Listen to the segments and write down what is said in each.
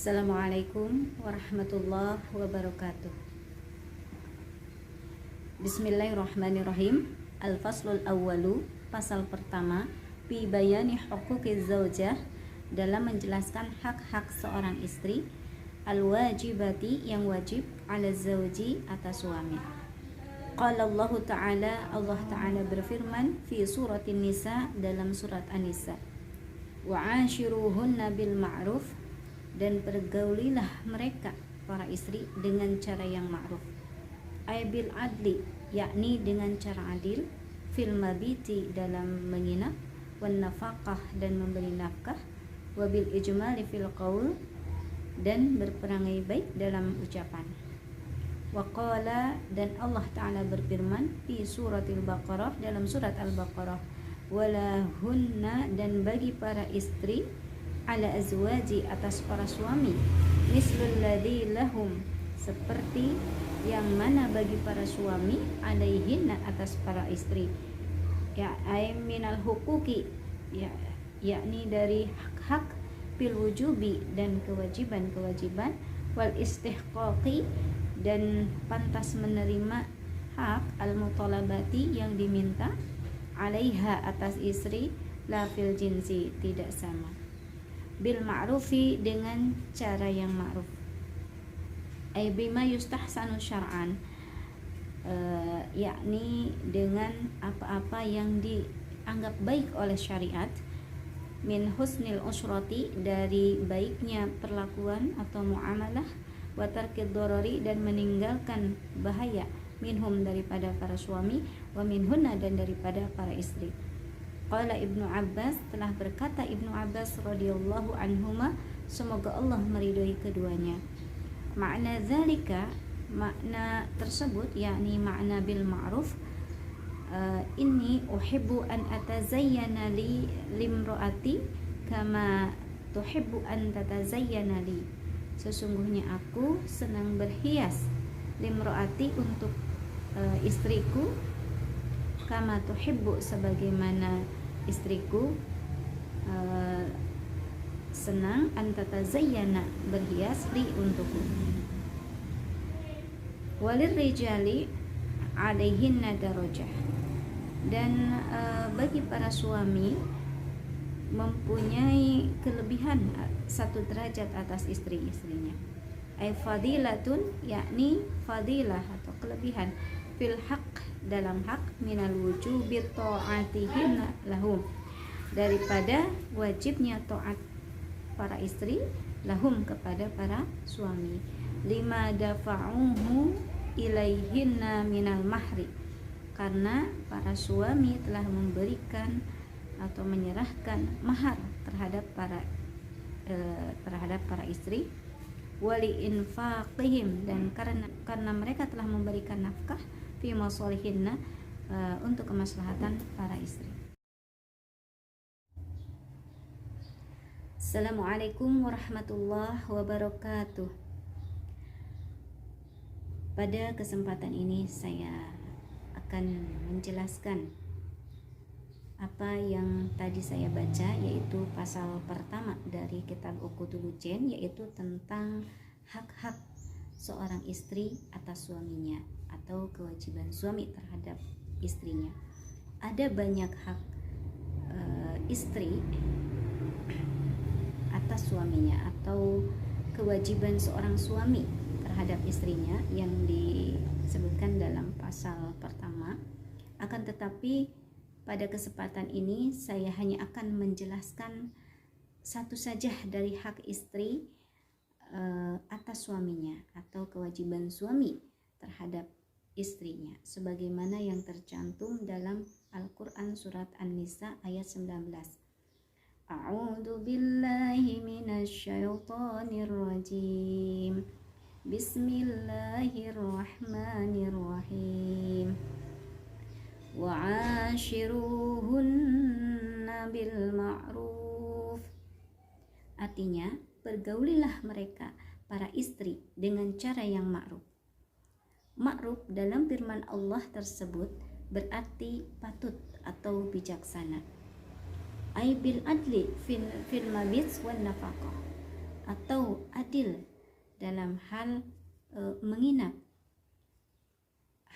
Assalamualaikum warahmatullahi wabarakatuh. Bismillahirrahmanirrahim. Al-faslul awwalu, pasal pertama, fi bayani huquqiz zaujah, dalam menjelaskan hak-hak seorang istri, al-wajibati, yang wajib, ala zauji, atas suami. Qala Allah Ta'ala, Allah Ta'ala berfirman fi suratin Nisa, dalam surat An-Nisa, wa ashiruhunna bil ma'ruf, dan pergaulilah mereka para istri dengan cara yang ma'ruf. Ay bil adli, yakni dengan cara adil, fil mabiti, dalam menginap, wan nafaqah, dan memberi nafkah, wabil ijmali fil qaul, dan berperangai baik dalam ucapan. Wa qala, dan Allah Ta'ala berfirman fi suratil Baqarah, dalam surat Al-Baqarah, wala hunna, dan bagi para istri, ala azwaji, atas para suami, mislul ladzi lahum, seperti yang mana bagi para suami, alaihinna, atas para istri, ya ay minal huquqi, ya, yakni dari hak-hak, bil wujubi, dan kewajiban-kewajiban, wal istihqaqi, dan pantas menerima hak, al mutalabati, yang diminta, alaiha, atas istri, la fil jinsi, tidak sama, bil ma'rufi, dengan cara yang ma'ruf, ay bima yustahsanu syar'an, yakni dengan apa-apa yang dianggap baik oleh syariat, min husnil usrati, dari baiknya perlakuan atau muamalah, wa tarkid dorori, dan meninggalkan bahaya, minhum, daripada para suami, wa minhunna, dan daripada para istri. Qala Ibnu Abbas, telah berkata Ibnu Abbas radhiyallahu anhuma, semoga Allah meridhai keduanya, makna zalika, makna tersebut, yakni makna bil ma'ruf, inni uhibbu an atazayyana li limroati kama tuhibbu an tatazayyana li, sesungguhnya aku senang berhias, limroati, untuk istriku, kama tuhibbu, sebagaimana istriku senang, antatazayyana, berhias, li, untukku. Walir rijali alaihinna darajah, dan bagi para suami mempunyai kelebihan, satu derajat atas istri-istrinya. Ay fadilatun, yakni fadilah atau kelebihan, fil haq, dalam hak, minal wujubi ta'atihinna lahum, daripada wajibnya taat para istri, lahum, kepada para suami, lima dafa'uhu ilaihinna minal mahri, karena para suami telah memberikan atau menyerahkan mahar terhadap para istri, wali infaqihim, dan karena mereka telah memberikan nafkah, fi masalihinna, untuk kemaslahatan para istri. Assalamualaikum warahmatullahi wabarakatuh. Pada kesempatan ini saya akan menjelaskan apa yang tadi saya baca, yaitu pasal pertama dari kitab Uqudul Jen, yaitu tentang hak-hak seorang istri atas suaminya, atau kewajiban suami terhadap istrinya. Ada banyak hak istri atas suaminya, atau kewajiban seorang suami terhadap istrinya yang disebutkan dalam pasal pertama. Akan tetapi pada kesempatan ini saya hanya akan menjelaskan satu saja dari hak istri atas suaminya, atau kewajiban suami terhadap istrinya, sebagaimana yang tercantum dalam Al-Quran surat An-Nisa ayat 19. A'udzu billahi minasyaitonir rajim. Bismillahirrahmanirrahim. Wa 'ashiruhunna bil ma'ruf. Artinya, pergaulilah mereka para istri dengan cara yang ma'ruf. Ma'ruf dalam firman Allah tersebut berarti patut atau bijaksana. Ay bil adli fil mabit wan nafaqah, atau adil dalam hal menginap.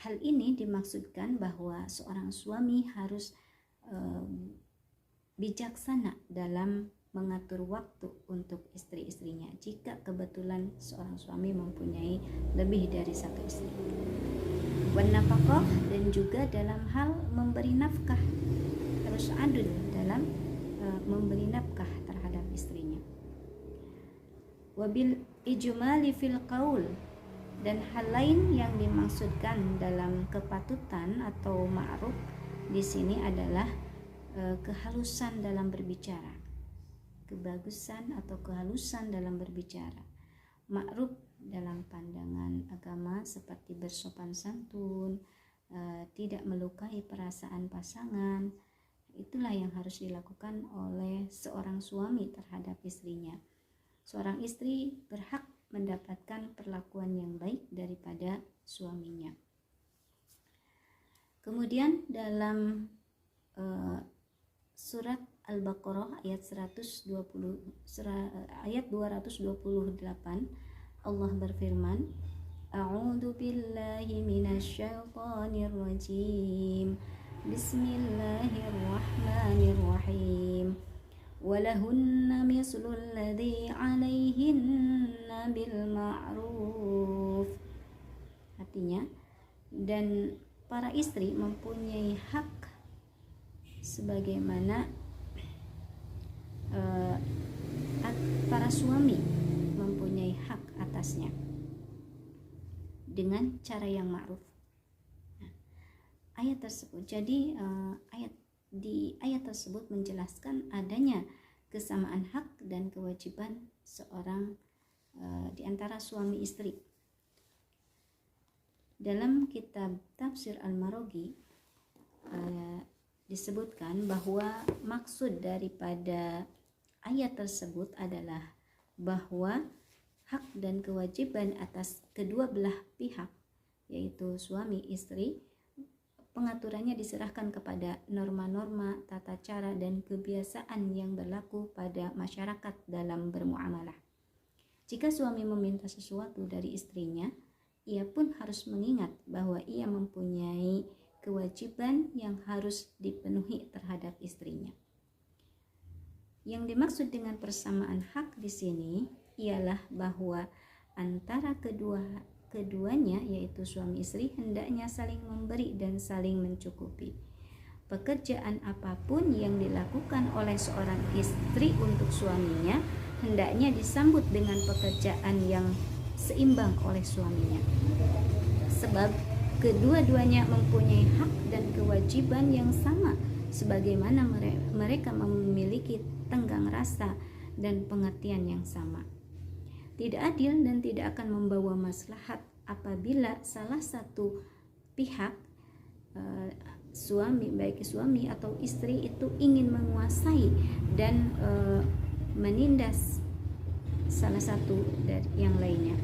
Hal ini dimaksudkan bahwa seorang suami harus bijaksana dalam mengatur waktu untuk istri-istrinya jika kebetulan seorang suami mempunyai lebih dari satu istri. Wan nafaqah, dan juga dalam hal memberi nafkah, harus adil dalam memberi nafkah terhadap istrinya. Wabil ijmali fil qaul, dan hal lain yang dimaksudkan dalam kepatutan atau ma'ruf di sini adalah kehalusan dalam berbicara, kebagusan atau kehalusan dalam berbicara. Ma'ruf dalam pandangan agama seperti bersopan santun, tidak melukai perasaan pasangan. Itulah yang harus dilakukan oleh seorang suami terhadap istrinya. Seorang istri berhak mendapatkan perlakuan yang baik daripada suaminya. Kemudian dalam surat Al-Baqarah ayat 228 Allah berfirman, A'udzu billahi minasyaitonir rajim. Bismillahirrahmanirrahim. Walahunna mislul ladzi 'alaihinna bil ma'ruf. Artinya, dan para istri mempunyai hak sebagaimana para suami mempunyai hak atasnya dengan cara yang ma'ruf. Ayat tersebut, jadi di ayat tersebut menjelaskan adanya kesamaan hak dan kewajiban seorang di antara suami istri. Dalam kitab Tafsir Al-Maraghi disebutkan bahwa maksud daripada ayat tersebut adalah bahwa hak dan kewajiban atas kedua belah pihak, yaitu suami istri, pengaturannya diserahkan kepada norma-norma, tata cara, dan kebiasaan yang berlaku pada masyarakat dalam bermuamalah. Jika suami meminta sesuatu dari istrinya, ia pun harus mengingat bahwa ia mempunyai kewajiban yang harus dipenuhi terhadap istrinya. Yang dimaksud dengan persamaan hak di sini ialah bahwa antara keduanya, yaitu suami istri, hendaknya saling memberi dan saling mencukupi. Pekerjaan apapun yang dilakukan oleh seorang istri untuk suaminya hendaknya disambut dengan pekerjaan yang seimbang oleh suaminya, sebab kedua-duanya mempunyai hak dan kewajiban yang sama, sebagaimana mereka memiliki tenggang rasa dan pengertian yang sama. Tidak adil dan tidak akan membawa maslahat apabila salah satu pihak, suami, baik suami atau istri, itu ingin menguasai dan menindas salah satu dari yang lainnya.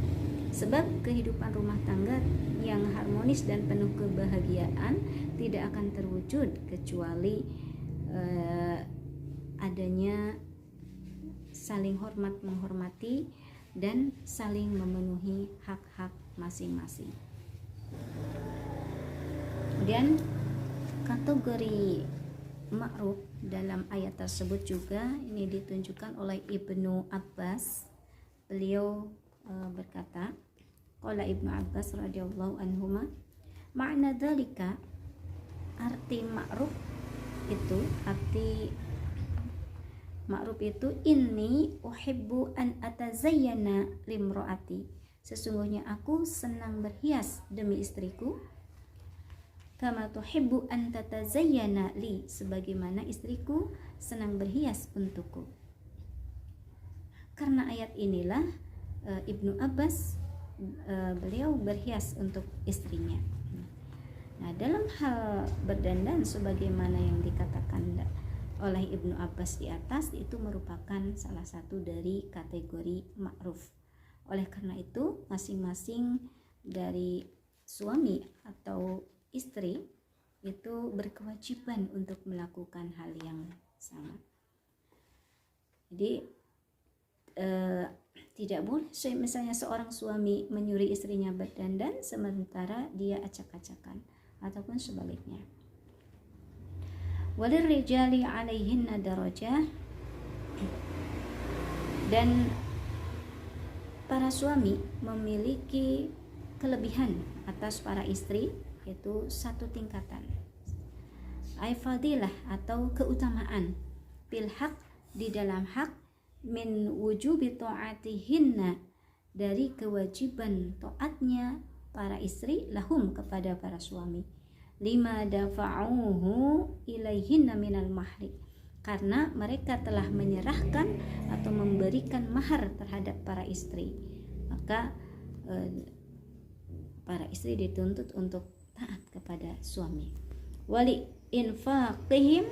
Sebab kehidupan rumah tangga yang harmonis dan penuh kebahagiaan tidak akan terwujud kecuali adanya saling hormat menghormati dan saling memenuhi hak-hak masing-masing. Kemudian kategori ma'ruf dalam ayat tersebut juga ini ditunjukkan oleh Ibnu Abbas. Beliau berkata, qala Ibnu Abbas radhiyallahu anhuma, makna dzalika, arti ma'ruf itu inni uhibbu an atazayyana limroati, sesungguhnya aku senang berhias demi istriku, kama tuhibbu an tatazayyana li, sebagaimana istriku senang berhias untukku. Karena ayat inilah Ibnu Abbas beliau berhias untuk istrinya. Nah, dalam hal berdandan sebagaimana yang dikatakan oleh Ibnu Abbas di atas, itu merupakan salah satu dari kategori ma'ruf. Oleh karena itu, masing-masing dari suami atau istri itu berkewajiban untuk melakukan hal yang sama. Jadi Tidak boleh misalnya seorang suami menyuruh istrinya berdandan sementara dia acak-acakan, ataupun sebaliknya. Walirrijali 'alaihinna darajah, dan para suami memiliki kelebihan atas para istri, yaitu satu tingkatan. Ai fadilah atau keutamaan, bil haq di dalam hak, min wujubi ta'atihinna dari kewajiban taatnya para istri lahum kepada para suami, lima dafa'uhu ilaihinna minal mahri, karena mereka telah menyerahkan atau memberikan mahar terhadap para istri. Maka para istri dituntut untuk taat kepada suami. Wali infaqihim,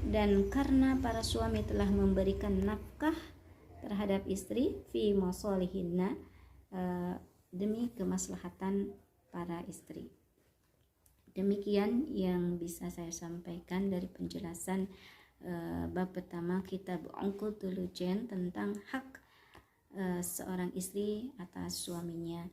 dan karena para suami telah memberikan nafkah terhadap istri, fi masalihinna, demi kemaslahatan para istri. Demikian yang bisa saya sampaikan dari penjelasan bab pertama kitab Uqudul Lujen tentang hak seorang istri atas suaminya.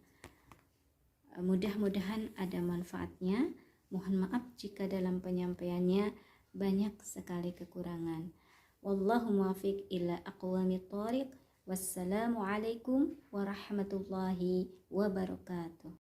Mudah-mudahan ada manfaatnya. Mohon maaf jika dalam penyampaiannya banyak sekali kekurangan. Wallahu muwaffiq ila aqwamit thoriq. Wassalamualaikum warahmatullahi wabarakatuh.